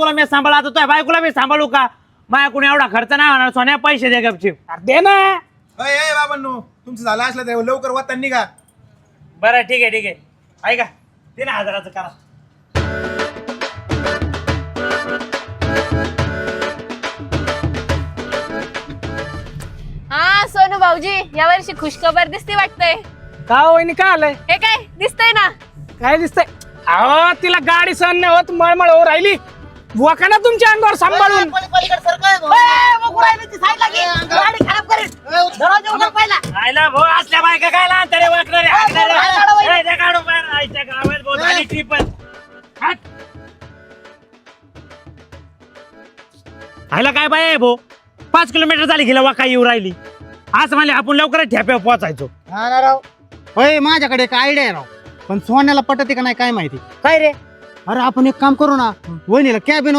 तुला मी सांभाळा आता तुझ्या बायकोला मी सांभाळू का? माझ्याकडून एवढा खर्च नाही होणार. सोन्या पैसे दे गपचीप. दे ना. अय बाबांनो, तुमचं झालं असलं तर लवकर वतन निघा. बरं ठीक आहे ऐका 3000चं करा. हा सोनू भाऊजी यावर्षी खुशखबर दिसते वाटतंय. का वहिनी काय आलंय? हे काय दिसतंय ना? काय दिसतंय? अहो तिला गाडी सहन नाही होत, मळमळ हो राहिली. वका ना तुमच्या अंगावर सांभाळून. आयला भाऊ असल्या बायका काय लहान तरी वाटणारे हाकणारे. दे काढून बाहेर. आईच्या गावात भाऊ झाली ट्रिपच. आयला काय बाय आहे भाऊ, 5 किलोमीटर झाली गेला वाका येऊ राहिली. आज म्हणले आपण लवकरच ठेप्यावर पोहोचायचो. हा ना राव. होय माझ्याकडे एक आयडिया आहे राव, पण सोन्याला पटते का नाही काय माहिती. काय रे? अरे आपण एक काम करू ना, वहिनीला कॅबिन